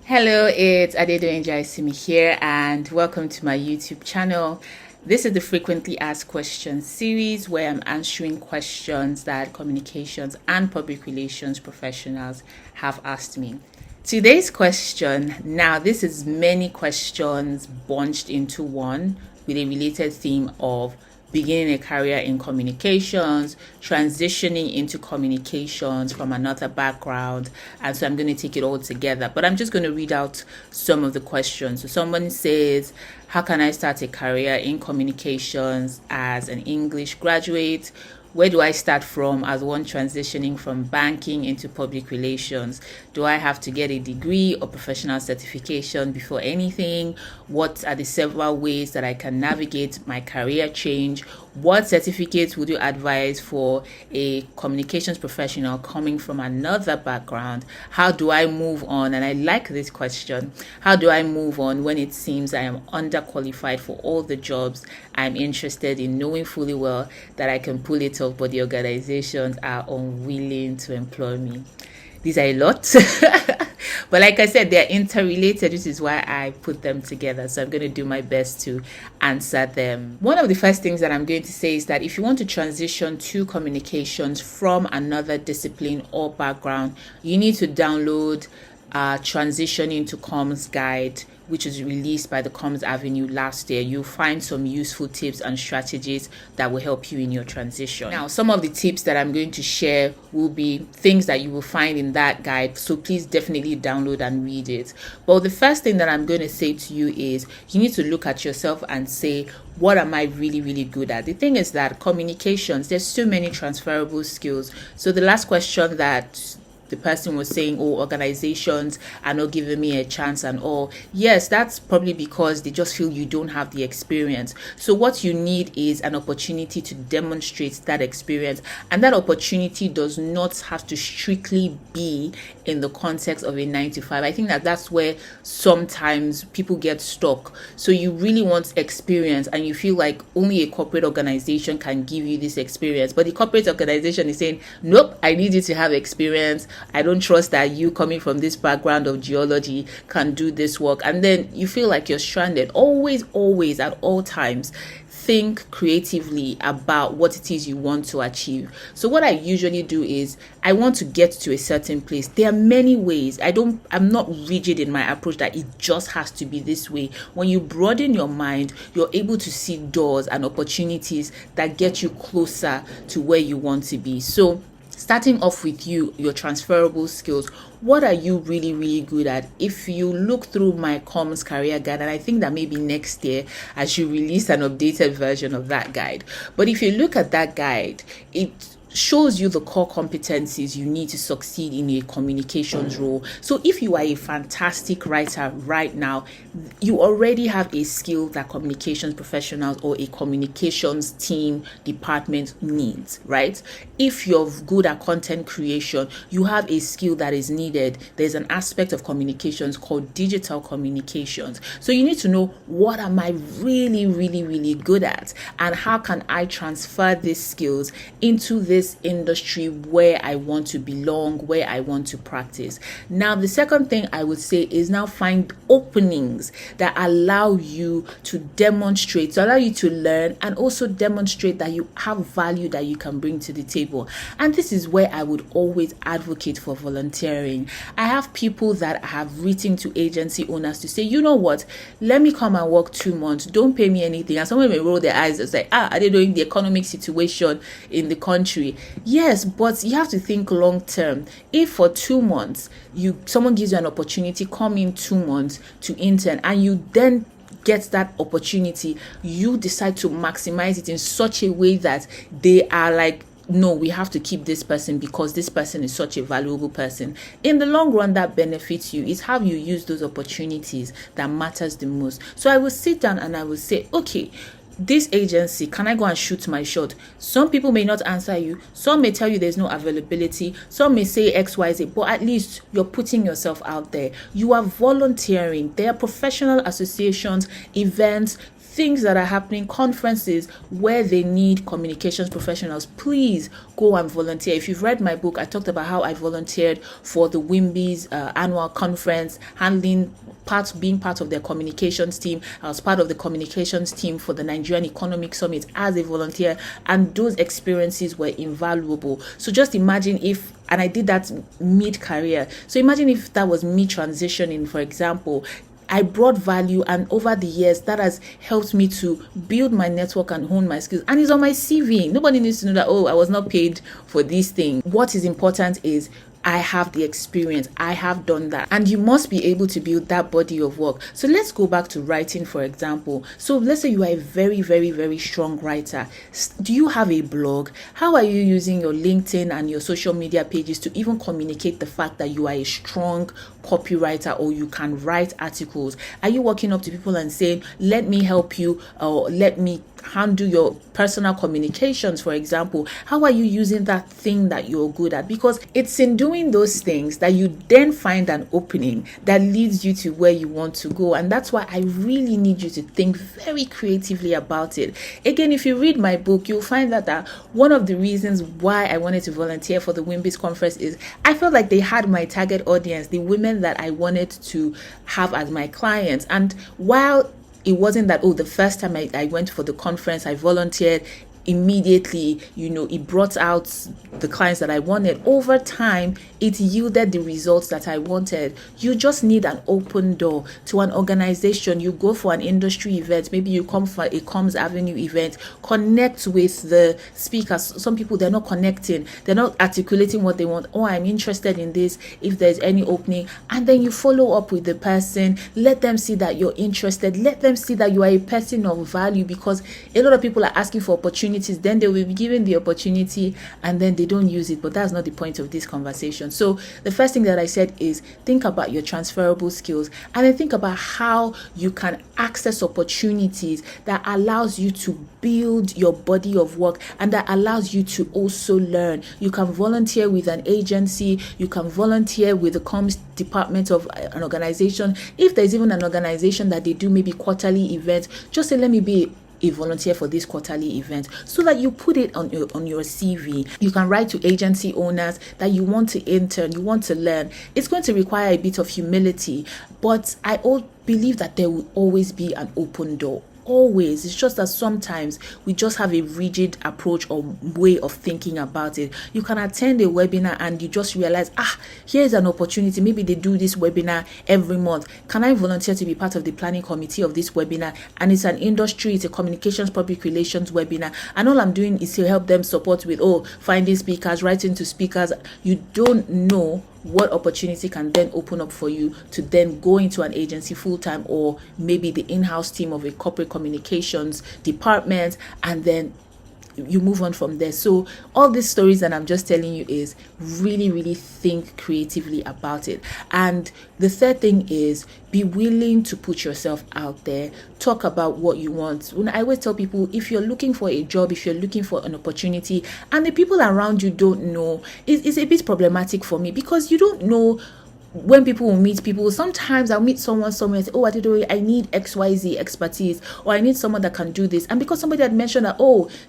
Hello, it's Adedoyin Jaiyesimi here, and welcome to my YouTube channel. This is the frequently asked questions series where I'm answering questions that communications and public relations professionals have asked me. Today's question, now this is many questions bunched into one with a related theme of beginning a career in communications, transitioning into communications from another background. And so I'm going to take it all together, but I'm just going to read out some of the questions. So someone says, how can I start a career in communications as an English graduate? Where do I start from as one transitioning from banking into public relations? Do I have to get a degree or professional certification before anything? What are the several ways that I can navigate my career change? What certificates would you advise for a communications professional coming from another background? How do I move on? And I like this question. How do I move on when it seems I am underqualified for all the jobs I'm interested in, knowing fully well that I can pull it off, but the organizations are unwilling to employ me? These are a lot. But like I said, they're interrelated, which is why I put them together. So I'm going to do my best to answer them. One of the first things that I'm going to say is that if you want to transition to communications from another discipline or background, you need to download Transitioning to Comms Guide, which was released by the Comms Avenue last year. You'll find some useful tips and strategies that will help you in your transition. Now, some of the tips that I'm going to share will be things that you will find in that guide, so please definitely download and read it. But the first thing that I'm going to say to you is you need to look at yourself and say, what am I really, really good at? The thing is that communications, there's so many transferable skills. So the last question that the person was saying, oh, organizations are not giving me a chance and all. Yes, that's probably because they just feel you don't have the experience. So what you need is an opportunity to demonstrate that experience. And that opportunity does not have to strictly be in the context of a 9 to 5. I think that that's where sometimes people get stuck. So you really want experience and you feel like only a corporate organization can give you this experience. But the corporate organization is saying, nope, I need you to have experience. I don't trust that you coming from this background of geology can do this work. And then you feel like you're stranded. Always, at all times, think creatively about what it is you want to achieve. So what I usually do is I want to get to a certain place. There are many ways. I'm not rigid in my approach that it just has to be this way. When you broaden your mind, you're able to see doors and opportunities that get you closer to where you want to be. So starting off with your transferable skills, what are you really, really good at? If you look through my comms career guide, and I think that maybe next year I should release an updated version of that guide. But if you look at that guide, it shows you the core competencies you need to succeed in a communications role. So if you are a fantastic writer right now, you already have a skill that communications professionals or a communications team department needs, right? If you're good at content creation, you have a skill that is needed. There's an aspect of communications called digital communications. So you need to know, what am I really, really, really good at? And how can I transfer these skills into this industry where I want to belong, where I want to practice? Now, the second thing I would say is now find openings that allow you to demonstrate, to allow you to learn and also demonstrate that you have value that you can bring to the table. And this is where I would always advocate for volunteering. I have people that have written to agency owners to say, you know what, let me come and work 2 months, don't pay me anything. And someone may roll their eyes and say, are they doing the economic situation in the country? Yes, but you have to think long term. If for 2 months someone gives you an opportunity, come in 2 months to intern, and you then get that opportunity, you decide to maximize it in such a way that they are like, no, we have to keep this person because this person is such a valuable person. In the long run, that benefits you. It's how you use those opportunities that matters the most. So I will sit down and I will say, okay, this agency, can I go and shoot my shot? Some people may not answer you. Some may tell you there's no availability. Some may say X, Y, Z, but at least you're putting yourself out there. You are volunteering. There are professional associations, events, things that are happening, conferences where they need communications professionals, please go and volunteer. If you've read my book, I talked about how I volunteered for the WIMBY's annual conference, being part of their communications team. I was part of the communications team for the Nigerian Economic Summit as a volunteer, and those experiences were invaluable. So just imagine and I did that mid-career. So imagine if that was me transitioning, for example. I brought value, and over the years that has helped me to build my network and hone my skills, and it's on my CV. Nobody needs to know that, I was not paid for this thing. What is important is I have the experience, I have done that, and you must be able to build that body of work. So let's go back to writing, for example. So let's say you are a very, very, very strong writer. Do you have a blog? How are you using your LinkedIn and your social media pages to even communicate the fact that you are a strong copywriter or you can write articles? Are you walking up to people and saying, let me help you, or let me handle your personal communications, for example? How are you using that thing that you're good at? Because it's in doing those things that you then find an opening that leads you to where you want to go. And that's why I really need you to think very creatively about it. Again, if you read my book, you'll find that one of the reasons why I wanted to volunteer for the WIMBY's conference is I felt like they had my target audience, the women that I wanted to have as my clients. And while it wasn't that, the first time I went for the conference, I volunteered, immediately, it brought out the clients that I wanted. Over time, it yielded the results that I wanted. You just need an open door to an organization. You go for an industry event, maybe you come for a Comms Avenue event, connect with the speakers. Some people, they're not connecting, they're not articulating what they want. I'm interested in this, if there's any opening. And then you follow up with the person, let them see that you're interested, let them see that you are a person of value, because a lot of people are asking for opportunities, then they will be given the opportunity and then they don't use it. But that's not the point of this conversation. So the first thing that I said is think about your transferable skills, and then think about how you can access opportunities that allows you to build your body of work and that allows you to also learn. You can volunteer with an agency, you can volunteer with the comms department of an organization. If there's even an organization that they do maybe quarterly events, just say, let me be a volunteer for this quarterly event, so that you put it on your CV. You can write to agency owners that you want to intern, you want to learn. It's going to require a bit of humility, but I believe that there will always be an open door. Always. It's just that sometimes we just have a rigid approach or way of thinking about it. You can attend a webinar and you just realize, here's an opportunity. Maybe they do this webinar every month. Can I volunteer to be part of the planning committee of this webinar? And it's an industry, it's a communications public relations webinar, and all I'm doing is to help them support with finding speakers, writing to speakers. You don't know what opportunity can then open up for you to then go into an agency full-time, or maybe the in-house team of a corporate communications department, and then you move on from there. So all these stories that I'm just telling you is really, really think creatively about it. And the third thing is be willing to put yourself out there. Talk about what you want. When I always tell people, if you're looking for a job, if you're looking for an opportunity, and the people around you don't know, it's a bit problematic for me, because you don't know. When people will meet people, sometimes I'll meet someone somewhere and say, Adedoyin, I need XYZ expertise, or I need someone that can do this. And because somebody had mentioned that,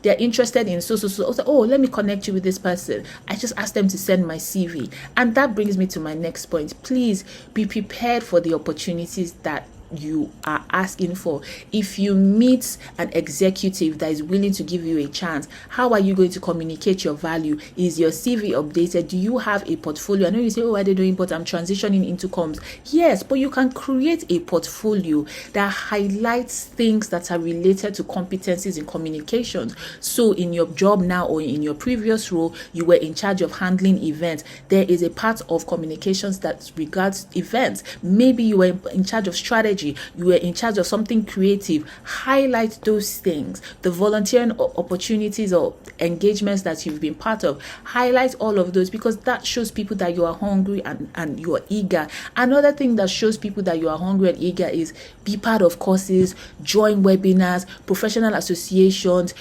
they're interested in so, I was like, let me connect you with this person. I just asked them to send my CV. And that brings me to my next point. Please be prepared for the opportunities that you are asking for. If you meet an executive that is willing to give you a chance, how are you going to communicate your value? Is your CV updated? Do you have a portfolio? I know you say, I don't know, but I'm transitioning into comms. Yes, but you can create a portfolio that highlights things that are related to competencies in communications. So in your job now, or in your previous role, you were in charge of handling events. There is a part of communications that regards events. Maybe you were in charge of strategy, you were in charge of something creative. Highlight those things. The volunteering opportunities or engagements that you've been part of, highlight all of those, because that shows people that you are hungry and you are eager. Another thing that shows people that you are hungry and eager is be part of courses, join webinars, professional associations.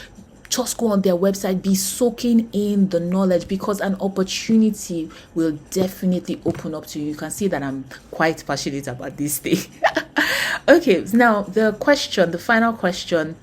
Just go on their website, be soaking in the knowledge, because an opportunity will definitely open up to you. You can see that I'm quite passionate about this thing. Okay, now the final question,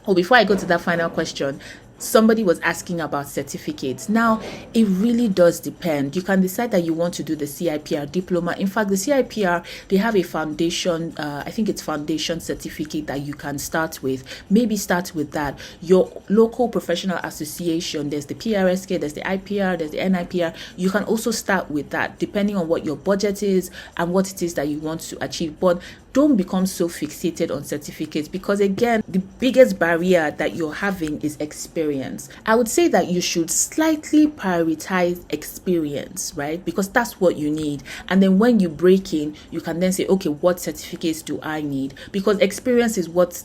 or before I go to that final question, somebody was asking about certificates. Now, it really does depend. You can decide that you want to do the CIPR diploma. In fact, the CIPR, they have a foundation, I think it's foundation certificate that you can start with. Maybe start with that. Your local professional association, there's the PRSK, there's the IPR, there's the NIPR. You can also start with that, depending on what your budget is and what it is that you want to achieve. But don't become so fixated on certificates, because again, the biggest barrier that you're having is experience. I would say that you should slightly prioritize experience, right? Because that's what you need. And then when you break in, you can then say, okay, what certificates do I need? Because experience is what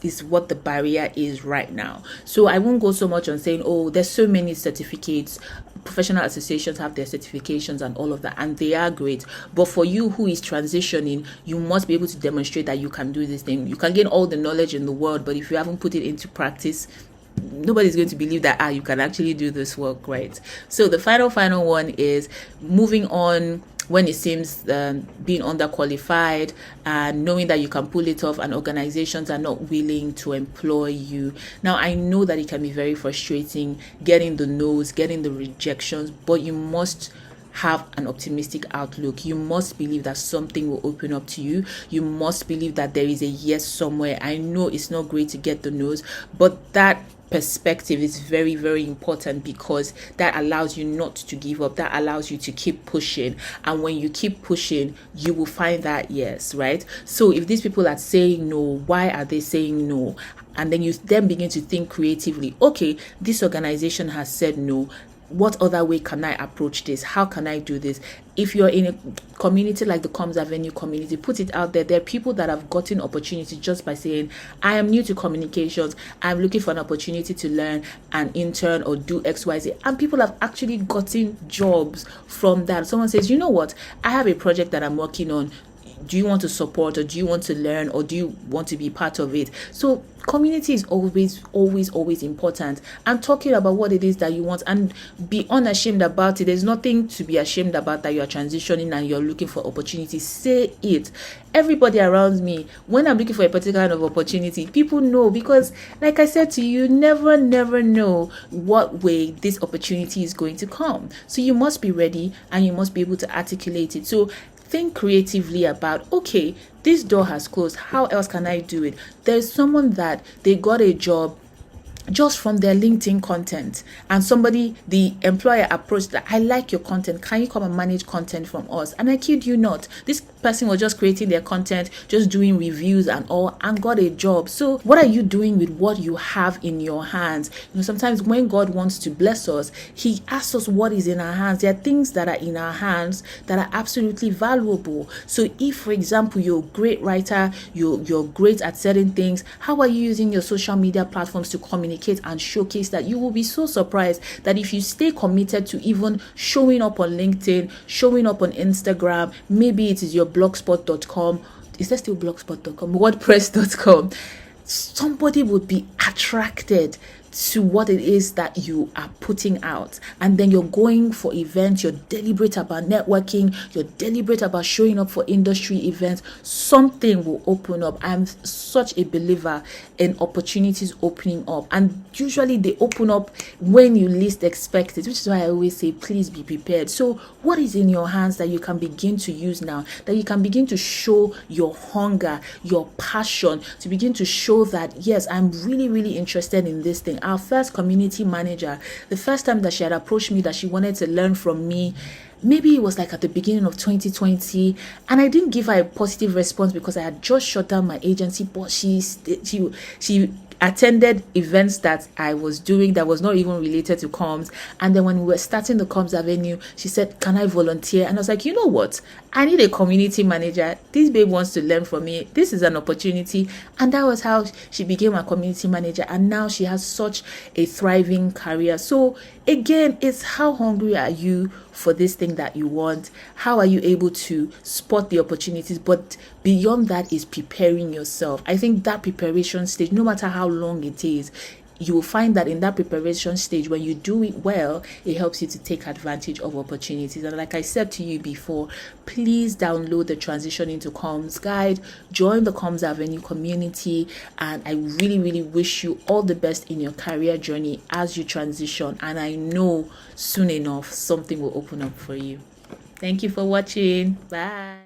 the barrier is right now. So I won't go so much on saying, oh, there's so many certificates. Professional associations have their certifications and all of that, and they are great. But for you who is transitioning, you must be able to demonstrate that you can do this thing. You can gain all the knowledge in the world, but if you haven't put it into practice, nobody's going to believe that you can actually do this work, right? So the final one is moving on when it seems being underqualified and knowing that you can pull it off and organizations are not willing to employ you. Now, I know that it can be very frustrating getting the no's, getting the rejections, but you must have an optimistic outlook. You must believe that something will open up to you. You must believe that there is a yes somewhere. I know it's not great to get the no's, but that perspective is very, very important, because that allows you not to give up. That allows you to keep pushing. And when you keep pushing, you will find that yes, right? So if these people are saying no, why are they saying no? And then you then begin to think creatively. Okay, this organization has said no. What other way can I approach this? How can I do this? If you're in a community like the Comms Avenue community, put it out there. There are people that have gotten opportunity just by saying, I am new to communications. I'm looking for an opportunity to learn and intern or do XYZ. And people have actually gotten jobs from that. Someone says, you know what? I have a project that I'm working on. Do you want to support, or do you want to learn, or do you want to be part of it? So community is always important. I'm talking about what it is that you want, and be unashamed about it. There's nothing to be ashamed about that you are transitioning and you're looking for opportunities. Say it. Everybody around me, when I'm looking for a particular kind of opportunity, people know, because like I said to you, you never know what way this opportunity is going to come. So you must be ready and you must be able to articulate it. So think creatively about, okay, this door has closed. How else can I do it? There's someone that they got a job just from their LinkedIn content, and the employer approached that, I like your content, can you come and manage content from us? And I kid you not, this person was just creating their content, just doing reviews and all, and got a job. So what are you doing with what you have in your hands? Sometimes when God wants to bless us, he asks us what is in our hands. There are things that are in our hands that are absolutely valuable. So if, for example, you're a great writer, you're great at certain things, how are you using your social media platforms to communicate and showcase that? You will be so surprised that if you stay committed to even showing up on LinkedIn, showing up on Instagram, maybe it is your blogspot.com, is there still blogspot.com, wordpress.com, somebody would be attracted to what it is that you are putting out. And then you're going for events, you're deliberate about networking, you're deliberate about showing up for industry events, something will open up. I'm such a believer in opportunities opening up, and usually they open up when you least expect it, which is why I always say, please be prepared. So what is in your hands that you can begin to use now, that you can begin to show your hunger, your passion, to begin to show that, yes, I'm really interested in this thing. Our first community manager, the first time that she had approached me that she wanted to learn from me, maybe it was like at the beginning of 2020, and I didn't give her a positive response because I had just shut down my agency. But she attended events that I was doing that was not even related to comms. And then when we were starting the Comms Avenue, she said, can I volunteer? And I was like, you know what? I need a community manager. This babe wants to learn from me. This is an opportunity. And that was how she became a community manager. And now she has such a thriving career. So again, it's how hungry are you for this thing that you want? How are you able to spot the opportunities? But beyond that is preparing yourself. I think that preparation stage, no matter how long it is, you will find that in that preparation stage, when you do it well, it helps you to take advantage of opportunities. And like I said to you before, please download the Transition into Comms guide, join the Comms Avenue community, and I really, really wish you all the best in your career journey as you transition. And I know soon enough, something will open up for you. Thank you for watching. Bye.